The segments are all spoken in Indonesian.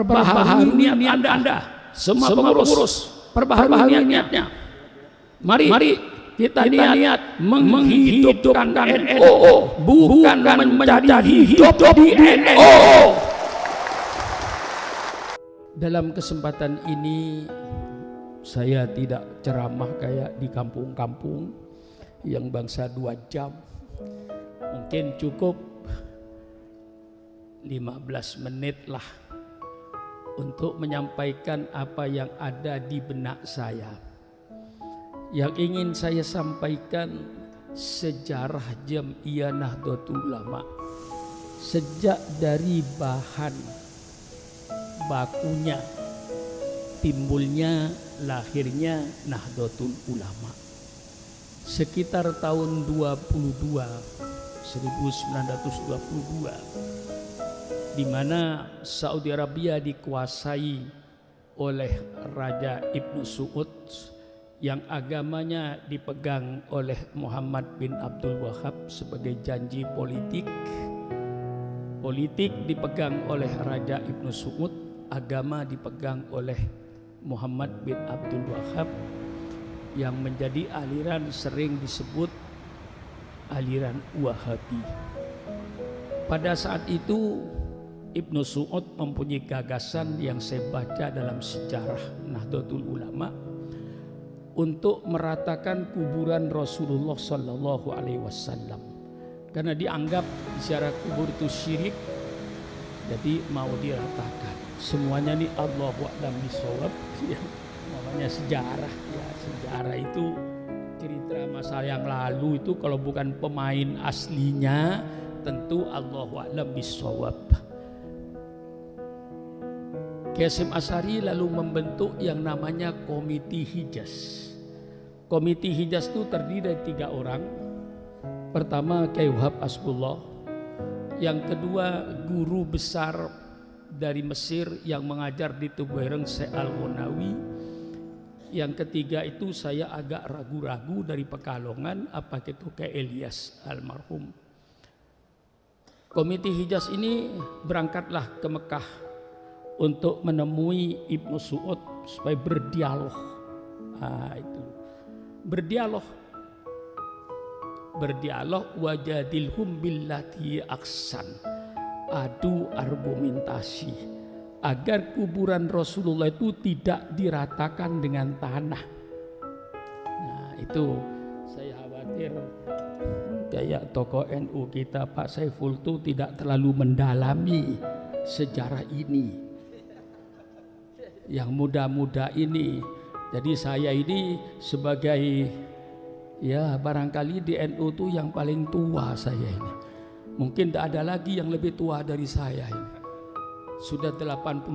perbaharui niat Anda. Semua pengurus perbaharui niatnya. Mari kita niat menghidupkan NU, bukan menjadi hidup di NU. Dalam kesempatan ini saya tidak ceramah kayak di kampung-kampung yang bangsa 2 jam. Mungkin cukup 15 menit lah untuk menyampaikan apa yang ada di benak saya. Yang ingin saya sampaikan sejarah Jam'iyah Nahdlatul Ulama sejak dari bahan bakunya, timbulnya, lahirnya Nahdlatul Ulama sekitar tahun 1922, di mana Saudi Arabia dikuasai oleh Raja Ibnu Saud yang agamanya dipegang oleh Muhammad bin Abdul Wahab sebagai janji politik. Politik dipegang oleh Raja Ibnu Saud, agama dipegang oleh Muhammad bin Abdul Wahab yang menjadi aliran sering disebut aliran Wahabi. Pada saat itu Ibnu Saud mempunyai gagasan yang saya baca dalam sejarah Nahdlatul Ulama untuk meratakan kuburan Rasulullah Sallallahu Alaihi Wasallam, karena dianggap ziarah kubur itu syirik, jadi mau diratakan. Semuanya nih Allahu a'lam bishawab, ya, namanya sejarah. Ya, sejarah itu cerita masa yang lalu, itu kalau bukan pemain aslinya tentu Allahu a'lam bishawab. Kiai Hasyim Asy'ari lalu membentuk yang namanya Komite Hijaz. Komite Hijaz itu terdiri dari 3 orang. Pertama Kiai Wahab Hasbullah, yang kedua guru besar dari Mesir yang mengajar di Tubuhaireng Syekh Al-Ghunawi, yang ketiga itu saya agak ragu-ragu dari Pekalongan, apa itu Kiai Ilyas almarhum. Komite Hijaz ini berangkatlah ke Mekah untuk menemui Ibnu Saud supaya berdialog. Itu berdialog wajadilhum billati aksan, adu argumentasi agar kuburan Rasulullah itu tidak diratakan dengan tanah. Nah, itu saya khawatir kayak tokoh NU kita Pak Saiful itu tidak terlalu mendalami sejarah ini yang muda-muda ini. Jadi saya ini sebagai, ya barangkali di NU itu yang paling tua saya ini. Mungkin tidak ada lagi yang lebih tua dari saya ini. Sudah 82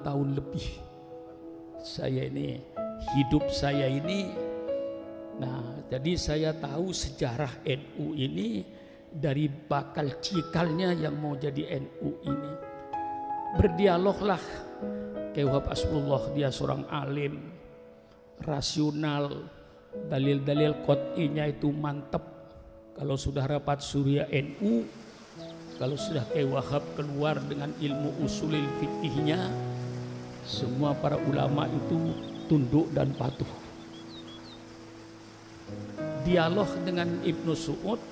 tahun lebih saya ini, hidup saya ini. Nah, jadi saya tahu sejarah NU ini dari bakal cikalnya yang mau jadi NU ini. Berdialoglah Kiai Wahab Hasbullah, dia seorang alim, rasional, dalil-dalil qot'inya itu mantap. Kalau sudah rapat surya NU, kalau sudah Kiai Wahab keluar dengan ilmu usulil fikihnya, semua para ulama itu tunduk dan patuh. Dialog dengan Ibnu Saud,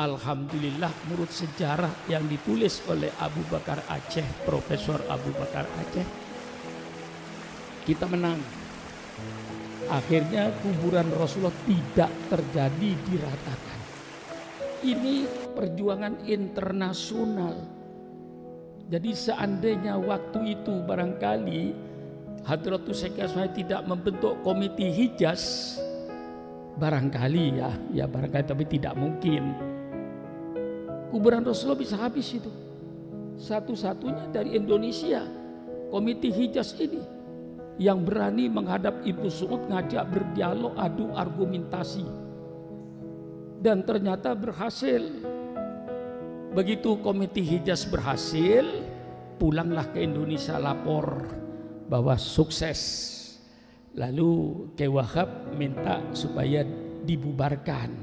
alhamdulillah menurut sejarah yang ditulis oleh Abu Bakar Aceh, Profesor Abu Bakar Aceh, kita menang. Akhirnya kuburan Rasulullah tidak terjadi diratakan. Ini perjuangan internasional. Jadi seandainya waktu itu barangkali Hadratus Syekh Hasyim tidak membentuk Komite Hijaz, barangkali ya barangkali, tapi tidak mungkin kuburan Rasulullah bisa habis itu. Satu-satunya dari Indonesia Komite Hijaz ini yang berani menghadap Ibnu Saud, ngajak berdialog, adu argumentasi, dan ternyata berhasil. Begitu Komite Hijaz berhasil, pulanglah ke Indonesia lapor bahwa sukses. Lalu Kiai Wahab minta supaya dibubarkan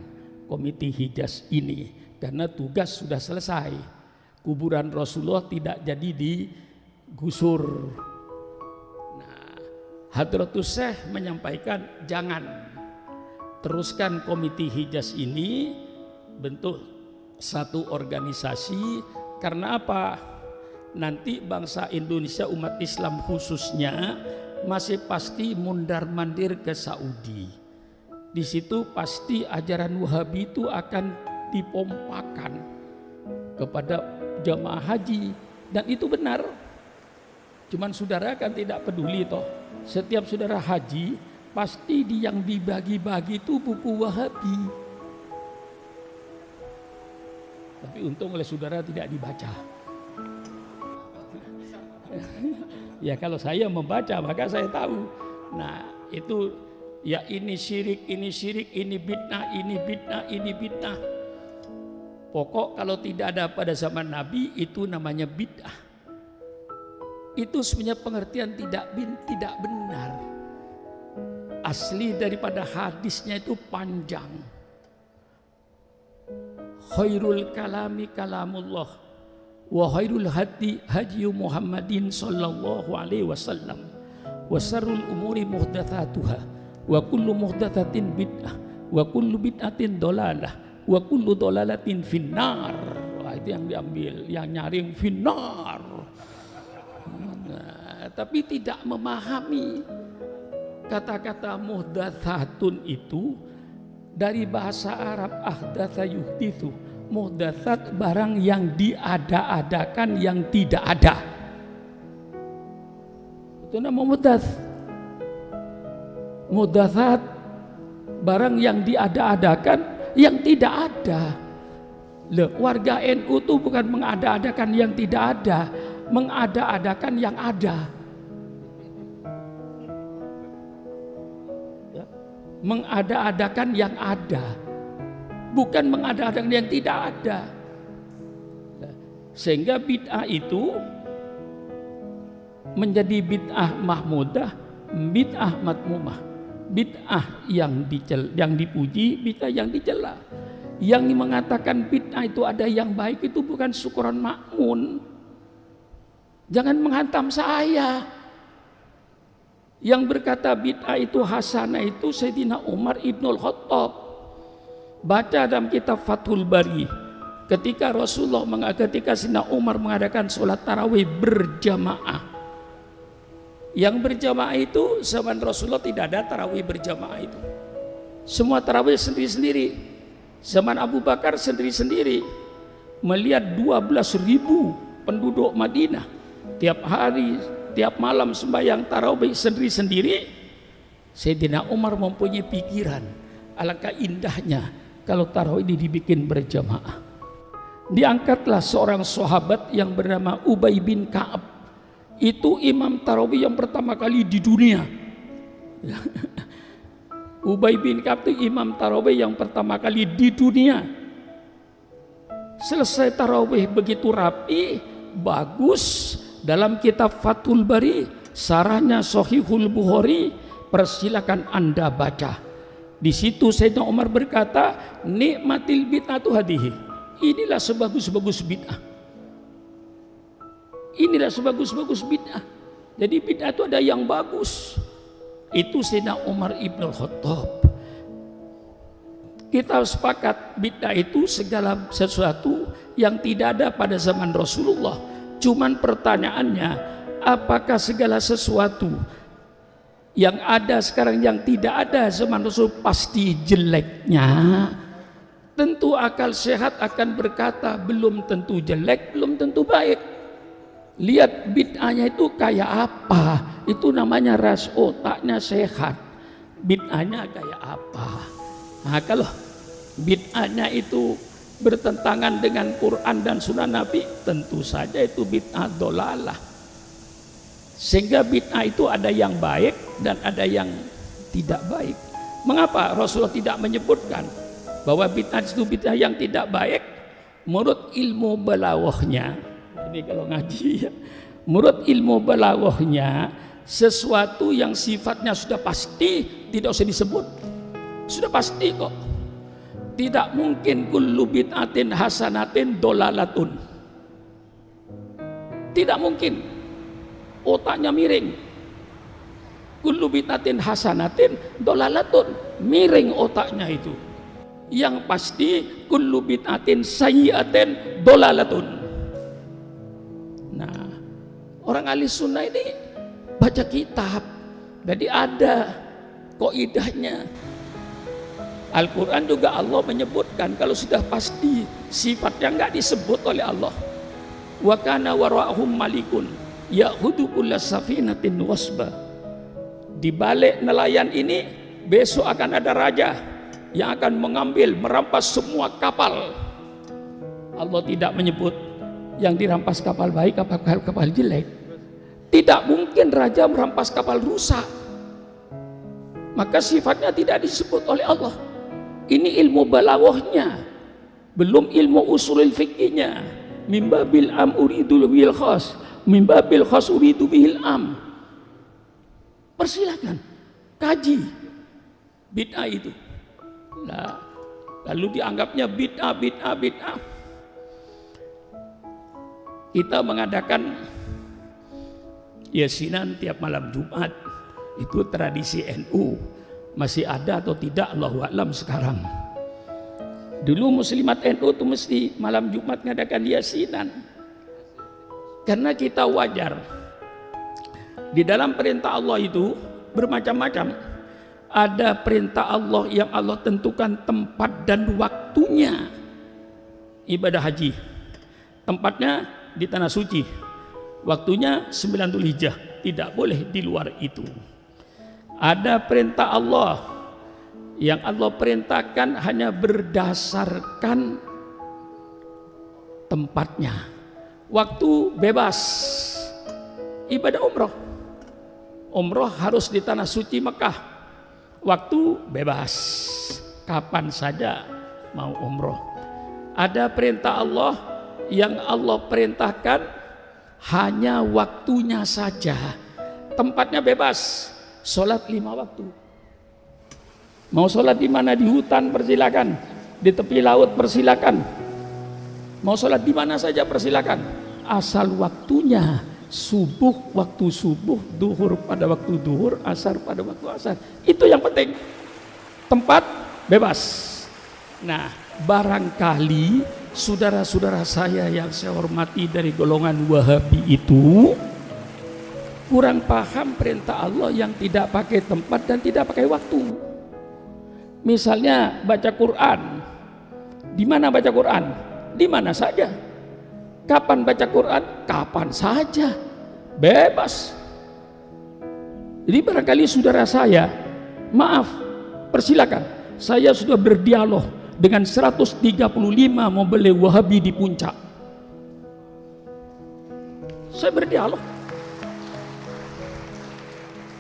Komite Hijaz ini karena tugas sudah selesai. Kuburan Rasulullah tidak jadi digusur. Nah, Hadratus Syekh menyampaikan jangan, teruskan Komite Hijaz ini, bentuk satu organisasi. Karena apa? Nanti bangsa Indonesia, umat Islam khususnya, masih pasti mundar-mandir ke Saudi. Di situ pasti ajaran Wahabi itu akan dipompakan kepada jamaah haji, dan itu benar. Cuman saudara kan tidak peduli toh. Setiap saudara haji pasti yang dibagi-bagi itu buku Wahabi. Tapi untung oleh saudara tidak dibaca. Ya kalau saya membaca maka saya tahu. Nah itu ya, ini syirik, ini bid'ah, ini bid'ah, ini bid'ah. Pokok kalau tidak ada pada zaman Nabi itu namanya bid'ah. Itu sebenarnya pengertian tidak benar. Asli daripada hadisnya itu panjang. Khairul kalami kalamullah wa khairul hadi hadi Muhammadin sallallahu alaihi wasallam wa syarrul umuri muhdatsatuha wa kullu muhdatsatin bid'ah wa kullu bid'atin dolalah wa kullu dolalatin finnar. Wah, itu yang diambil, yang nyaring finnar. Nah, tapi tidak memahami kata-kata muhdatsatun itu dari bahasa Arab ahdatsa yuhditsu. Muhdatsat barang yang diada-adakan, yang tidak ada. Itu nama muhdats. Muhdatsat barang yang diada-adakan, yang tidak ada. Loh, warga NU itu bukan mengada-adakan yang tidak ada, mengada-adakan yang ada. Mengada-adakan yang ada, bukan mengada-adakan yang tidak ada. Sehingga bid'ah itu menjadi bid'ah mahmudah, bid'ah matmumah, bid'ah yang dipuji, bid'ah yang dicela. Yang mengatakan bid'ah itu ada yang baik itu bukan Syukron Ma'mun. Jangan menghantam saya. Yang berkata bid'ah itu hasanah itu Sayyidina Umar Ibnul Khattab. Baca dalam kitab Fathul Bari, ketika Sayyidina Umar mengadakan sholat tarawih berjamaah. Yang berjamaah itu zaman Rasulullah tidak ada tarawih berjamaah itu. Semua tarawih sendiri-sendiri. Zaman Abu Bakar sendiri-sendiri. Melihat 12.000 penduduk Madinah tiap hari, tiap malam sembahyang tarawih sendiri-sendiri. Sayyidina Umar mempunyai pikiran, alangkah indahnya kalau tarawih ini dibikin berjamaah. Diangkatlah seorang sahabat yang bernama Ubay bin Ka'ab. Itu imam tarawih yang pertama kali di dunia. Ubay bin Ka'ab itu imam tarawih yang pertama kali di dunia. Selesai tarawih begitu rapi, bagus. Dalam kitab Fathul Bari, sarahnya Sahihul Bukhari, persilakan Anda baca. Di situ Sayyidina Umar berkata, nikmatil bid'atu hadihi. Inilah sebagus-bagus bid'ah. Inilah sebagus-bagus bid'ah. Jadi bid'ah itu ada yang bagus. Itu Sayyidina Umar Ibnul Khattab. Kita sepakat bid'ah itu segala sesuatu yang tidak ada pada zaman Rasulullah. Cuman pertanyaannya, apakah segala sesuatu yang ada sekarang yang tidak ada zaman Rasul pasti jeleknya? Tentu akal sehat akan berkata belum tentu jelek, belum tentu baik. Lihat bid'ahnya itu kayak apa? Itu namanya ras otaknya sehat. Bid'ahnya kayak apa? Nah kalau bid'ahnya itu bertentangan dengan Quran dan Sunnah Nabi, tentu saja itu bid'ah dolalah. Sehingga bid'ah itu ada yang baik dan ada yang tidak baik. Mengapa Rasulullah tidak menyebutkan bahwa bid'ah itu bid'ah yang tidak baik? Menurut ilmu balawahnya, ini kalau ngaji ya, menurut ilmu balawahnya, sesuatu yang sifatnya sudah pasti tidak usah disebut, sudah pasti kok. Tidak mungkin kullu bid'atin hasanatin dolalatun. Tidak mungkin. otaknya miring. Kullu bid'atin hasanatin dolalatun, miring otaknya itu. Yang pasti kullu bid'atin sayyi'atin dolalatun. Nah, orang ahli sunnah ini baca kitab, jadi ada kaidahnya. Al-Quran juga Allah menyebutkan kalau sudah pasti sifatnya enggak disebut oleh Allah. Wa kana wara'hum malikun ya'khudhu kulla safinatin wasba. Di balik nelayan ini besok akan ada raja yang akan mengambil, merampas semua kapal. Allah tidak menyebut yang dirampas kapal baik apa kapal jelek. Tidak mungkin raja merampas kapal rusak. Maka sifatnya tidak disebut oleh Allah. Ini ilmu balaghahnya, belum ilmu usulul fikihnya. Mimbabil am uridul bil khas, mimbabil khas uridu bihil am. Persilakan kaji bid'ah itu. Nah, lalu dianggapnya bid'ah. Kita mengadakan yasinan tiap malam Jumat, itu tradisi NU. Masih ada atau tidak Allahu a'lam sekarang. Dulu muslimat NU itu mesti malam Jumat ngadakan yasinan. Karena kita wajar. Di dalam perintah Allah itu bermacam-macam. Ada perintah Allah yang Allah tentukan tempat dan waktunya. Ibadah haji. Tempatnya di tanah suci. Waktunya 9 Dzulhijjah. Tidak boleh di luar itu. Ada perintah Allah yang Allah perintahkan hanya berdasarkan tempatnya. Waktu bebas. Ibadah umroh. Umroh harus di tanah suci Mekah. Waktu bebas. Kapan saja mau umroh. Ada perintah Allah yang Allah perintahkan hanya waktunya saja. Tempatnya bebas. Sholat 5 waktu. Mau sholat di mana? Di hutan persilakan, di tepi laut persilakan, mau sholat di mana saja persilakan, asal waktunya subuh waktu subuh, duhur pada waktu duhur, asar pada waktu asar. Itu yang penting. Tempat bebas. Nah, barangkali saudara-saudara saya yang saya hormati dari golongan Wahabi itu kurang paham perintah Allah yang tidak pakai tempat dan tidak pakai waktu. Misalnya baca Quran. Di mana baca Quran? Di mana saja. Kapan baca Quran? Kapan saja. Bebas. Jadi barangkali saudara saya, maaf, persilakan. Saya sudah berdialog dengan 135 mubalik Wahabi di puncak. Saya berdialog.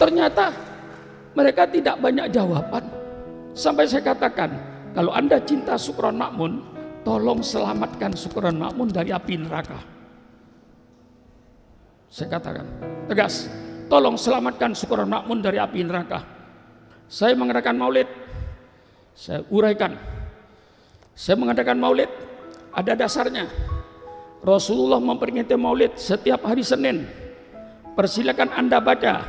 Ternyata mereka tidak banyak jawaban. Sampai saya katakan, kalau Anda cinta Sukron Makmun, tolong selamatkan Sukron Makmun dari api neraka. Saya katakan tegas, tolong selamatkan Sukron Makmun dari api neraka. Saya mengadakan maulid, saya uraikan. Saya mengadakan maulid, ada dasarnya. Rasulullah memperingati maulid setiap hari Senin. Persilakan Anda baca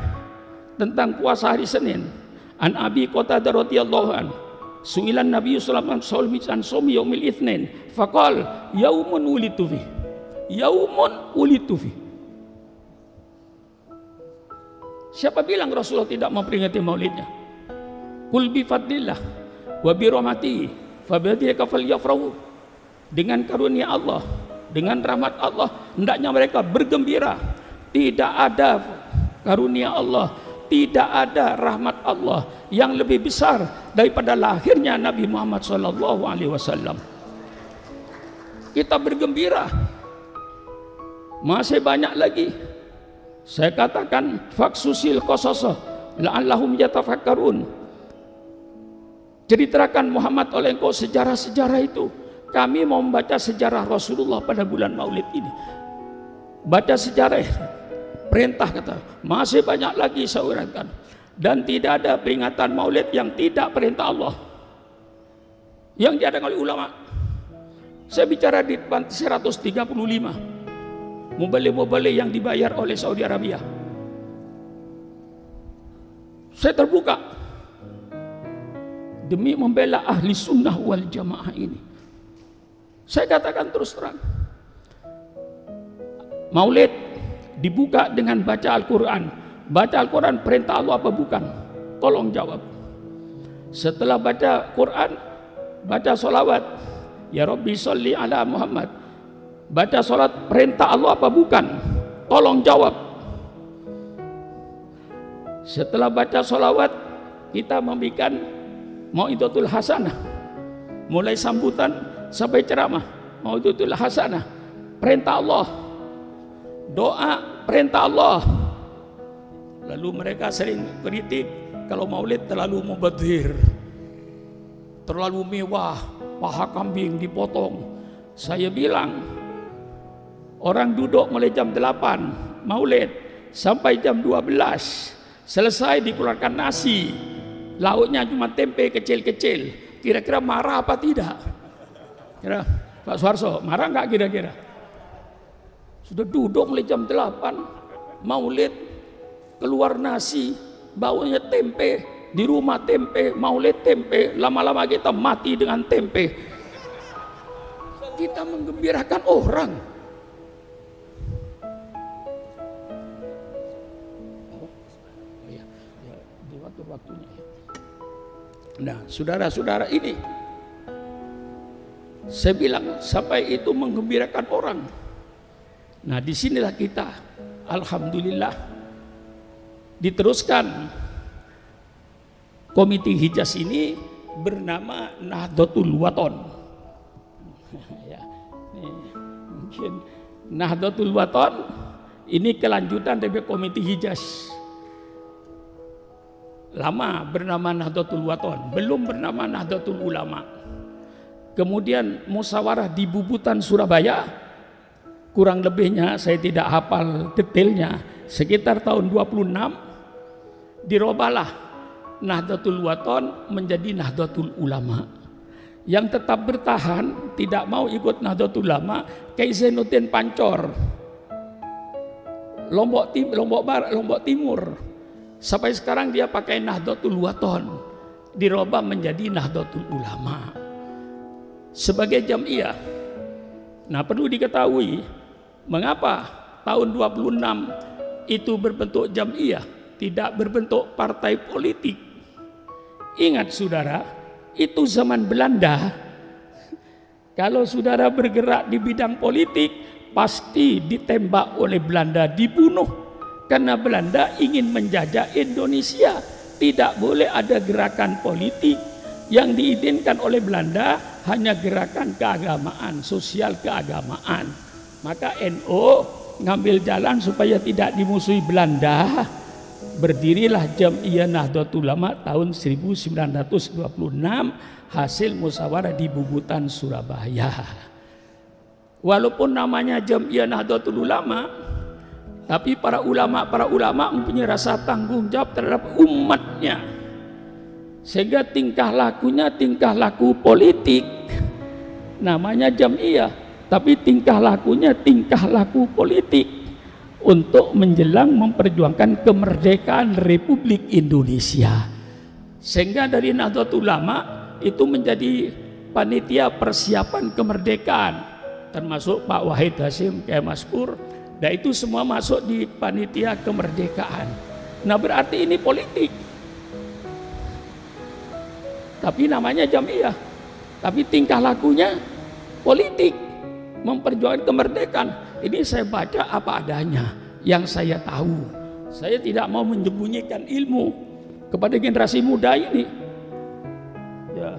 tentang puasa hari Senin. An Abi Qatadah radhiyallahu an, su'ilan Nabi sallallahu alaihi wasallam an shaumi yaumil itsnin, faqal yaumun wulitu fi. Yaumun wulitu fi. Siapa bilang Rasulullah tidak memperingati maulidnya? Qul bi fadlillah wa bi rahmatihi fa bidzalika falyafrahu. Dengan karunia Allah, dengan rahmat Allah, hendaknya mereka bergembira. Tidak ada karunia Allah, tidak ada rahmat Allah yang lebih besar daripada lahirnya Nabi Muhammad SAW. Kita bergembira. Masih banyak lagi. Saya katakan faksusil qasasah la'allahum yatafakkarun. Ceritakan Muhammad oleh engkau sejarah-sejarah itu. Kami mau membaca sejarah Rasulullah pada bulan Maulid ini. Baca sejarah. Perintah kata, masih banyak lagi saya uraikan. Dan tidak ada peringatan Maulid yang tidak perintah Allah, yang diadakan oleh ulama. Saya bicara di 135 mubalik yang dibayar oleh Saudi Arabia. saya terbuka demi membela ahli sunnah wal jamaah ini. Saya katakan terus terang, Maulid dibuka dengan baca Al-Quran. Baca Al-Quran perintah Allah apa bukan? Tolong jawab. Setelah baca Quran, baca solawat, ya Rabbi sholli ala Muhammad. Baca solat perintah Allah apa bukan? Tolong jawab. Setelah baca solawat, kita membikin Mau'izatul Hasanah, mulai sambutan sampai ceramah. Mau'izatul Hasanah, perintah Allah. Doa, perintah Allah. Lalu mereka sering kritik kalau maulid terlalu mubadzir, terlalu mewah, paha kambing dipotong. Saya bilang, orang duduk mulai jam 8 maulid sampai jam 12, selesai dikeluarkan nasi, lauknya cuma tempe kecil-kecil. Kira-kira marah apa tidak? Kira Pak Suharso marah nggak kira-kira? Sudah duduk mulai jam 8 maulid, keluar nasi, baunya tempe, di rumah tempe, maulid tempe, lama-lama kita mati dengan tempe. Kita menggembirakan orang. Di waktu-waktunya. Nah, saudara-saudara, ini saya bilang sampai itu menggembirakan orang. Nah, disinilah kita, alhamdulillah, diteruskan komite Hijaz ini bernama Nahdlatul Wathon. Ya, mungkin Nahdlatul Wathon ini kelanjutan dari komite Hijaz. Lama bernama Nahdlatul Wathon, belum bernama Nahdlatul Ulama. Kemudian musyawarah di Bubutan Surabaya, kurang lebihnya saya tidak hafal detailnya, sekitar tahun 26 dirobahlah Nahdlatul Wathon menjadi Nahdlatul Ulama. Yang tetap bertahan tidak mau ikut Nahdlatul Ulama Kiai Zainuddin Pancor, Lombok Timur. Sampai sekarang dia pakai Nahdlatul Wathon, dirobah menjadi Nahdlatul Ulama sebagai jamiah. Nah, perlu diketahui mengapa tahun 26 itu berbentuk jamiah, tidak berbentuk partai politik. Ingat saudara, itu zaman Belanda. Kalau saudara bergerak di bidang politik, pasti ditembak oleh Belanda, dibunuh. Karena Belanda ingin menjajah Indonesia. Tidak boleh ada gerakan politik. Yang diizinkan oleh Belanda hanya gerakan keagamaan, sosial keagamaan. Maka NU ngambil jalan supaya tidak dimusuhi Belanda. Berdirilah Jam'iyah Nahdlatul Ulama tahun 1926 hasil musyawarah di Bubutan Surabaya. Walaupun namanya Jam'iyah Nahdlatul Ulama, tapi para ulama mempunyai rasa tanggung jawab terhadap umatnya, sehingga tingkah lakunya tingkah laku politik. Namanya Jam'iyah, tapi tingkah lakunya tingkah laku politik untuk menjelang memperjuangkan kemerdekaan Republik Indonesia. Sehingga dari Nahdlatul Ulama itu menjadi panitia persiapan kemerdekaan, termasuk Pak Wahid Hasyim, Kiai Maskur, dan itu semua masuk di panitia kemerdekaan. Nah, berarti ini politik, tapi namanya Jam'iyah, tapi tingkah lakunya politik, memperjuangkan kemerdekaan. Ini saya baca apa adanya yang saya tahu. Saya tidak mau menyembunyikan ilmu kepada generasi muda ini. Ya,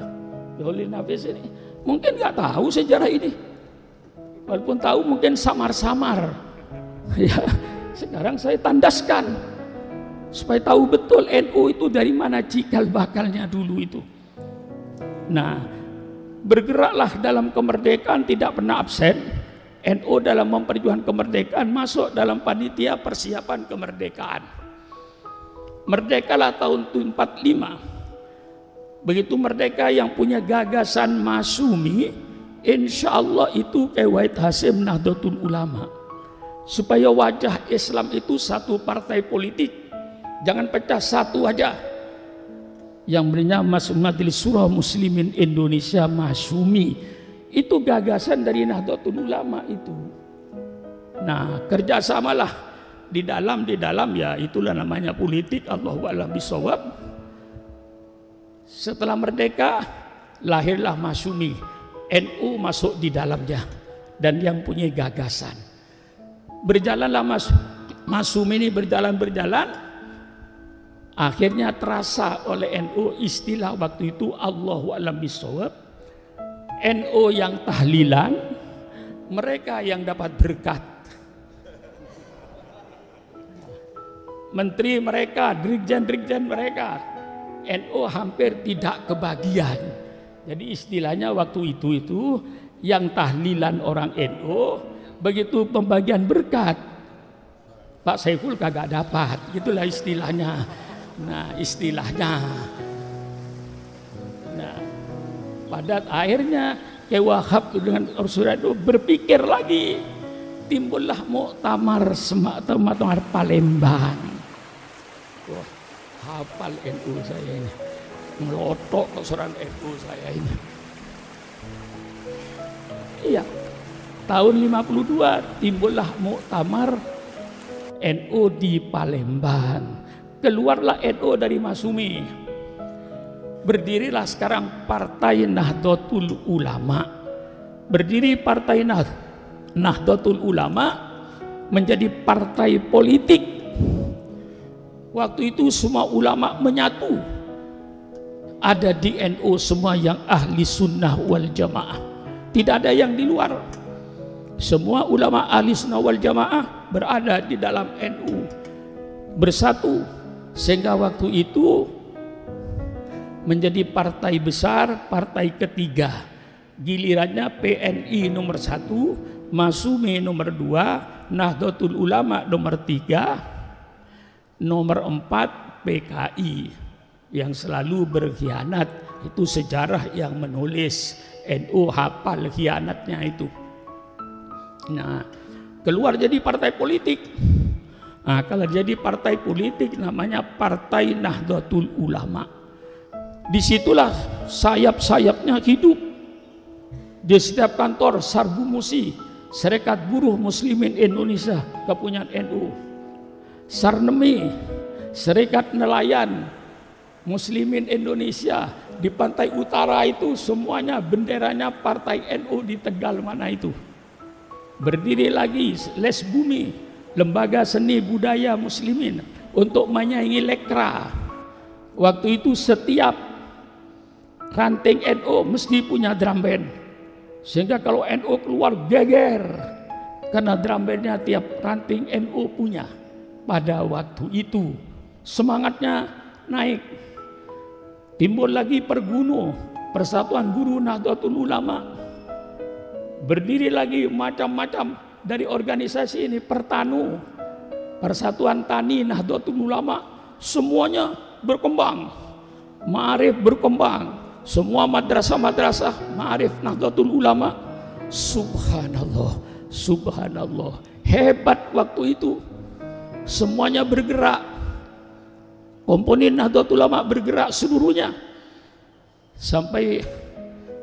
Holil Nafis ini mungkin nggak tahu sejarah ini, walaupun tahu mungkin samar-samar. Ya, sekarang saya tandaskan supaya tahu betul NU itu dari mana cikal bakalnya dulu itu. Nah, bergeraklah dalam kemerdekaan, tidak pernah absen. NU dalam memperjuangkan kemerdekaan masuk dalam panitia persiapan kemerdekaan. Merdekalah tahun 45. Begitu merdeka yang punya gagasan Masumi, insya Allah itu Kiai Wahid Hasyim Nahdlatul Ulama. Supaya wajah Islam itu satu partai politik, jangan pecah satu aja. yang bernama Majelis Surah Muslimin Indonesia Masyumi. Itu gagasan dari Nahdlatul Ulama itu. Nah, kerjasamalah di dalam ya itulah namanya politik. Allahu a'lam bishawab. Setelah merdeka lahirlah Masyumi, NU masuk di dalamnya dan yang punya gagasan. Berjalanlah Masyumi ini berjalan, akhirnya terasa oleh NU istilah waktu itu Allahu a'lam bishawab, NU yang tahlilan, mereka yang dapat berkat. Menteri mereka, dirjen-dirjen mereka, NU hampir tidak kebagian. Jadi istilahnya waktu itu yang tahlilan orang NU, begitu pembagian berkat Pak Saiful kagak dapat, gitulah istilahnya. Nah, pada akhirnya Kiai Wahab dengan Rasulullah itu berpikir lagi, timbullah muktamar Palembang. Wah, hafal NU saya ini, melotok kesuran NU saya ini. Iya, tahun 52 timbullah muktamar NU di Palembang. Keluarlah NU dari Masyumi. Berdirilah sekarang Partai Nahdlatul Ulama. Berdiri Partai Nahdlatul Ulama menjadi partai politik. Waktu itu semua ulama menyatu. Ada di NU semua yang ahli sunnah wal jamaah. Tidak ada yang di luar. Semua ulama ahli sunnah wal jamaah berada di dalam NU. Bersatu. Sehingga waktu itu menjadi partai besar, partai ketiga. Gilirannya PNI nomor 1, Masyumi nomor 2, Nahdlatul Ulama nomor 3, nomor 4 PKI yang selalu berkhianat. Itu sejarah yang menulis, NU hafal khianatnya itu. Nah, keluar jadi partai politik. Nah, kalau jadi partai politik namanya Partai Nahdlatul Ulama. Disitulah sayap-sayapnya hidup. Di setiap kantor Sarbu Musi, Serikat Buruh Muslimin Indonesia, kepunyaan NU. Sarnemi, Serikat Nelayan Muslimin Indonesia, di pantai utara itu semuanya benderanya Partai NU di Tegal mana itu. Berdiri lagi Les Bumi, Lembaga Seni Budaya Muslimin untuk menyaingi Lekra. Waktu itu setiap ranting NU mesti punya drum band, sehingga kalau NU keluar geger karena drum bandnya tiap ranting NU punya. Pada waktu itu semangatnya naik. Timbul lagi Perguno, Persatuan Guru Nahdlatul Ulama. Berdiri lagi macam-macam dari organisasi ini. Pertanu, Persatuan Tani Nahdlatul Ulama, semuanya berkembang. Ma'arif berkembang, semua madrasah-madrasah Ma'arif Nahdlatul Ulama. Subhanallah, subhanallah, hebat waktu itu. Semuanya bergerak. Komponen Nahdlatul Ulama bergerak seluruhnya. Sampai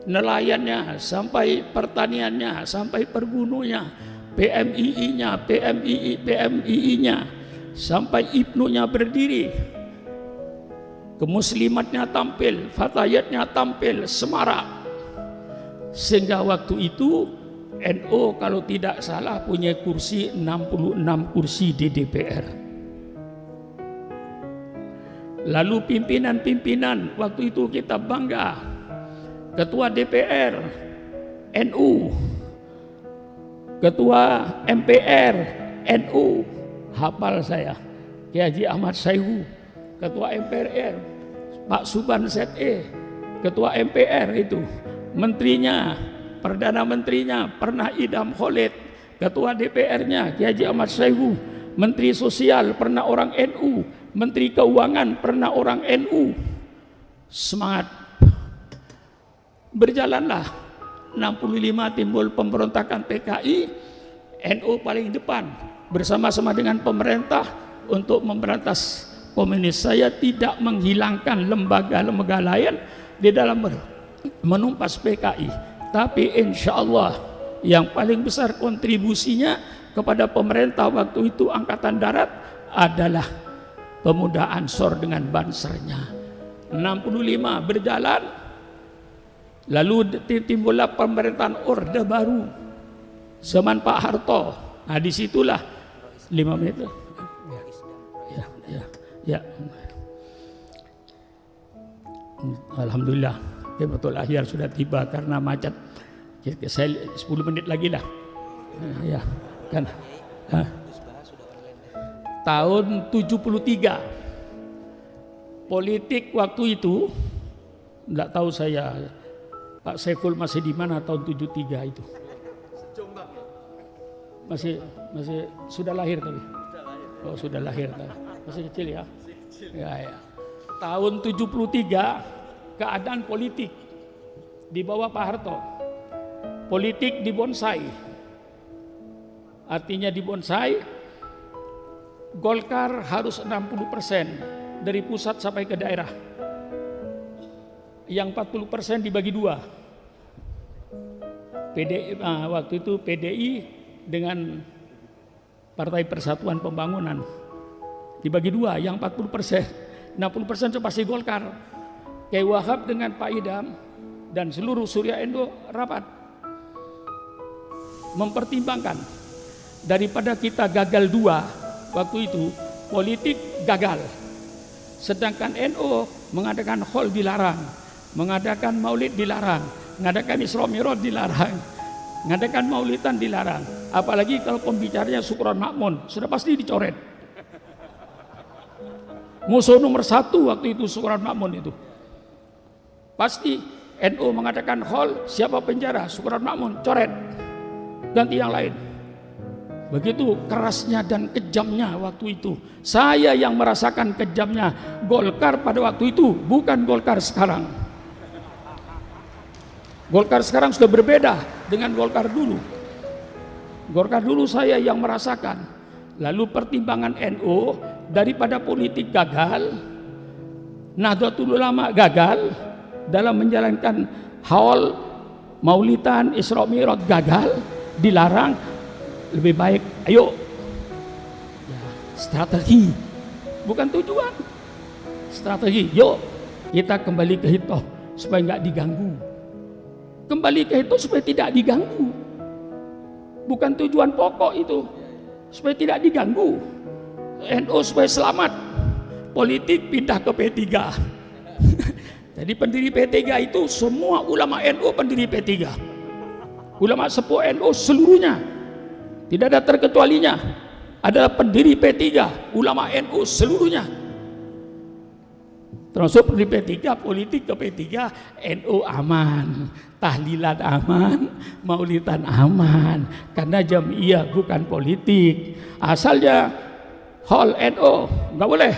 nelayannya, sampai pertaniannya, sampai pergununya, PMII-nya, PMII-nya, sampai Ibnunya berdiri. Kemuslimatnya tampil, fatayatnya tampil, semarak. Sehingga waktu itu NU kalau tidak salah punya kursi 66 kursi di DPR. Lalu pimpinan-pimpinan waktu itu kita bangga. Ketua DPR NU, Ketua MPR NU, hafal saya, Kiai Haji Ahmad Sayhu. Ketua MPR Pak Suban ZE, Ketua MPR itu, menterinya, Perdana Menterinya pernah Idham Khalid, Ketua DPR-nya Kiai Haji Ahmad Sayhu, Menteri Sosial pernah orang NU, Menteri Keuangan pernah orang NU. Semangat. Berjalanlah 65 timbul pemberontakan PKI, NU paling depan bersama-sama dengan pemerintah untuk memberantas komunis. Saya tidak menghilangkan lembaga-lembaga lain di dalam menumpas PKI, tapi insya Allah yang paling besar kontribusinya kepada pemerintah waktu itu Angkatan Darat adalah pemuda Ansor dengan bansernya. 65 berjalan, lalu timbullah pemerintahan Orde Baru zaman Pak Harto. Nah disitulah 5 menit. Ya. Alhamdulillah, betul akhir sudah tiba karena macet. Saya 10 menit lagi lah. Ya, kan. Tahun 73 politik waktu itu, enggak tahu saya Pak Saiful masih di mana tahun 73 itu. Masih sudah lahir tapi. Oh, sudah lahir tapi. Masih kecil ya. Ya. Tahun 73 keadaan politik di bawah Pak Harto. Politik dibonsai. Artinya dibonsai, Golkar harus 60% dari pusat sampai ke daerah. Yang 40% dibagi dua. Waktu itu PDI dengan Partai Persatuan Pembangunan dibagi dua, yang 40%. 60% itu pasti Golkar. Kiai Wahab dengan Pak Idam dan seluruh Surya Endo rapat mempertimbangkan daripada kita gagal dua waktu itu, politik gagal. Sedangkan NU mengadakan haul dilarang, mengadakan maulid dilarang, mengadakan Isra Mi'raj dilarang, mengadakan maulidan dilarang. Apalagi kalau pembicaranya Syukron Makmun, sudah pasti dicoret. Musuh nomor 1 waktu itu Syukron Makmun itu. Pasti NU mengadakan haul, siapa penjara? Syukron Makmun, coret. Ganti yang lain. Begitu kerasnya dan kejamnya waktu itu. Saya yang merasakan kejamnya Golkar pada waktu itu, bukan Golkar sekarang. Golkar sekarang sudah berbeda dengan Golkar dulu. Golkar dulu saya yang merasakan. Lalu pertimbangan NU, daripada politik gagal, Nahdlatul Ulama gagal dalam menjalankan haul maulidan Isra Mi'raj gagal, dilarang. Lebih baik, ayo ya, strategi bukan tujuan, strategi. Yuk kita kembali ke Hitoh supaya nggak diganggu, kembali ke Hitoh supaya tidak diganggu, bukan tujuan pokok itu, supaya tidak diganggu. NU supaya selamat, politik pindah ke P3. Jadi pendiri P3 itu semua ulama NU pendiri P3, ulama sepuh NU seluruhnya. Tidak ada terkecualinya, adalah pendiri P3, ulama NU seluruhnya. Termasuk pendiri P3, politik ke P3, NU aman, tahlilan aman, maulidan aman, karena jamiah bukan politik. Asalnya hall NU nggak boleh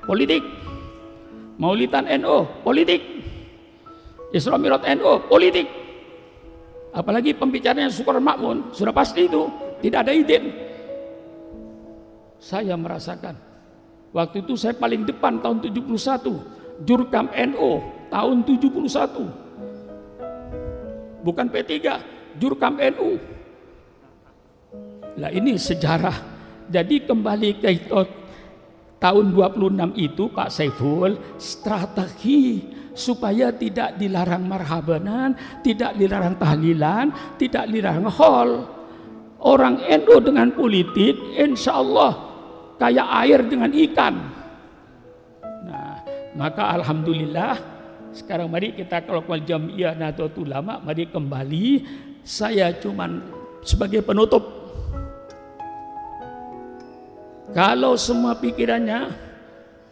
politik, maulidan NU politik, Isra Mi'raj NU politik. Apalagi pembicaranya Syukron Makmun, sudah pasti itu tidak ada izin. Saya merasakan waktu itu saya paling depan tahun 71, Jurkam NU tahun 71, bukan P3, Jurkam NU. Lah ini sejarah. Jadi kembali ke tahun 26 itu Pak Saiful, strategi supaya tidak dilarang marhabanan, tidak dilarang tahlilan, tidak dilarang haul. Orang NU dengan politik insya Allah kayak air dengan ikan. Nah, maka alhamdulillah sekarang mari kita kalau Jamiah Nahdlatul Ulama, mari kembali. Saya cuman sebagai penutup, kalau semua pikirannya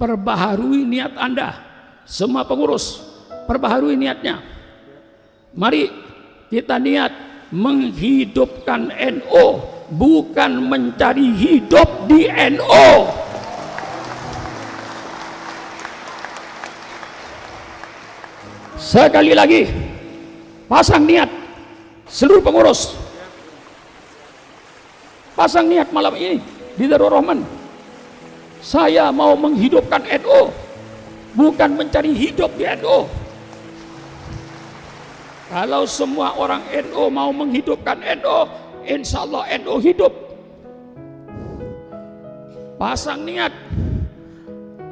perbaharui niat Anda, semua pengurus perbaharui niatnya. Mari kita niat menghidupkan NU, bukan mencari hidup di NU. Sekali lagi, pasang niat seluruh pengurus, pasang niat malam ini di Darul Rahman. Saya mau menghidupkan NU, bukan mencari hidup di NU. Kalau semua orang NU mau menghidupkan NU, insya Allah NU hidup. Pasang niat,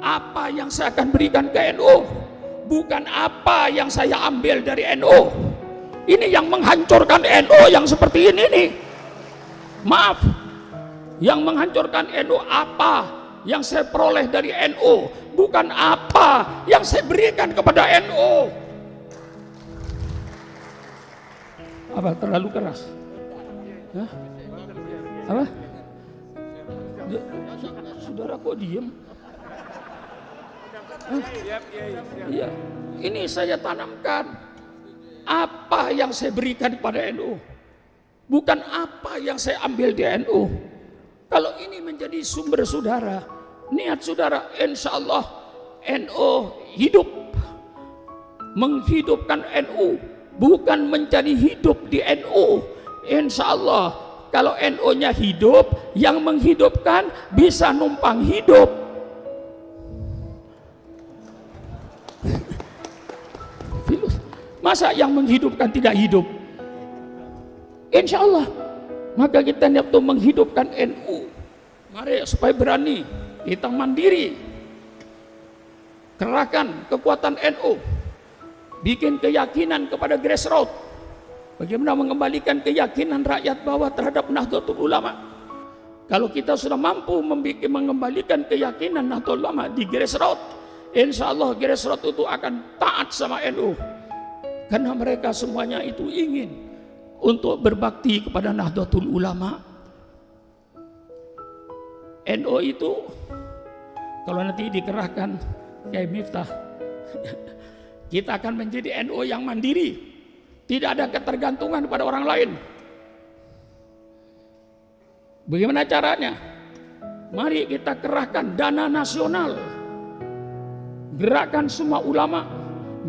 apa yang saya akan berikan ke NU, bukan apa yang saya ambil dari NU. Ini yang menghancurkan NU yang seperti ini nih. Maaf, yang menghancurkan NU apa yang saya peroleh dari NU, bukan apa yang saya berikan kepada NU. Apa terlalu keras? Hah? Apa? Saudara kok diem? Iya, ini saya tanamkan apa yang saya berikan kepada NU, bukan apa yang saya ambil di NU. Kalau ini menjadi sumber saudara, niat saudara, insya Allah NU hidup. Menghidupkan NU, bukan menjadi hidup di NU. Insya Allah kalau NU-nya hidup, yang menghidupkan bisa numpang hidup. Masa yang menghidupkan tidak hidup? Insya Allah. Maka kita niat untuk menghidupkan NU. Mari supaya berani, kita mandiri. Kerahkan kekuatan NU. Bikin keyakinan kepada grassroots. Bagaimana mengembalikan keyakinan rakyat bawah terhadap Nahdlatul Ulama. Kalau kita sudah mampu mengembalikan keyakinan Nahdlatul Ulama di grassroots, insya Allah grassroots itu akan taat sama NU. Karena mereka semuanya itu ingin untuk berbakti kepada Nahdlatul Ulama. NU itu kalau nanti dikerahkan kayak Miftah, kita akan menjadi NU yang mandiri, tidak ada ketergantungan pada orang lain. Bagaimana caranya? Mari kita kerahkan dana nasional, gerakan semua ulama,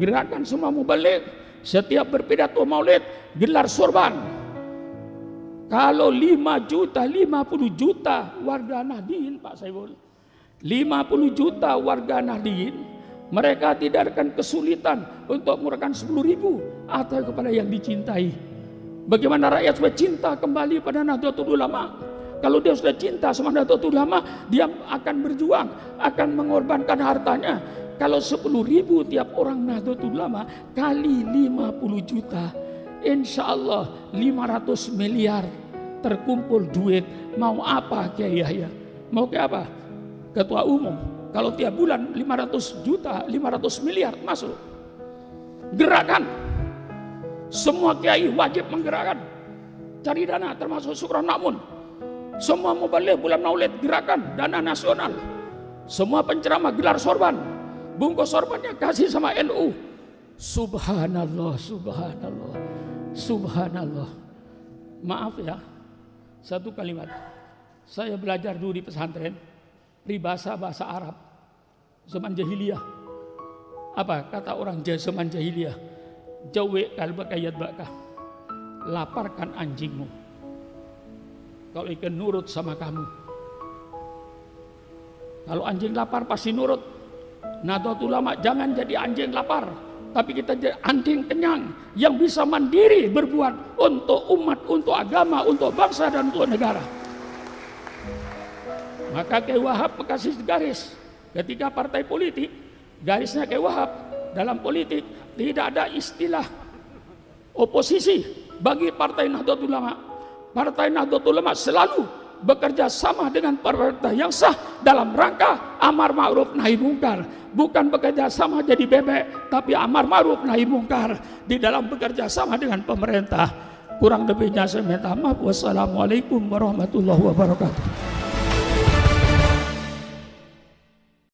gerakan semua mubaligh. Setiap berpidato maulid gelar sorban. Kalau 5 juta, 50 juta warga Nahdien, Pak Saiful, 50 juta warga Nahdien, mereka tidak akan kesulitan untuk mengeluarkan 10.000 atau kepada yang dicintai. Bagaimana rakyat supaya cinta kembali pada Nahdlatul Ulama? Kalau dia sudah cinta sama Nahdlatul Ulama, dia akan berjuang, akan mengorbankan hartanya. Kalau 10.000 tiap orang Nahdlatul Ulama kali 50 juta, insya Allah 500 miliar terkumpul duit. Mau apa Kiai Yahya? Mau ke apa? Ketua umum. Kalau tiap bulan 500 juta, 500 miliar masuk. Gerakan. Semua kiai wajib menggerakkan. Cari dana termasuk Sukron Makmun. Semua mubaligh bulan Maulid gerakan dana nasional. Semua penceramah gelar sorban. Bungkus sorbannya kasih sama NU. Subhanallah, subhanallah, subhanallah. Maaf ya, satu kalimat. Saya belajar dulu di pesantren, peribahasa bahasa Arab zaman jahiliyah. Apa kata orang zaman jahiliyah? Jawi kalbaka yadbaka. Laparkan anjingmu kalau ikan nurut sama kamu. Kalau anjing lapar pasti nurut. Nahdlatul Ulama jangan jadi anjing lapar, tapi kita jadi anjing kenyang yang bisa mandiri berbuat untuk umat, untuk agama, untuk bangsa dan untuk negara. Maka Kiai Wahab kasih garis ketika partai politik, garisnya Kiai Wahab dalam politik tidak ada istilah oposisi bagi Partai Nahdlatul Ulama. Partai Nahdlatul Ulama selalu bekerja sama dengan pemerintah yang sah dalam rangka amar ma'ruf nahi mungkar, bukan bekerja sama jadi bebek, tapi amar ma'ruf nahi mungkar di dalam bekerja sama dengan pemerintah. Kurang lebihnya saya minta maaf. Wassalamualaikum warahmatullahi wabarakatuh.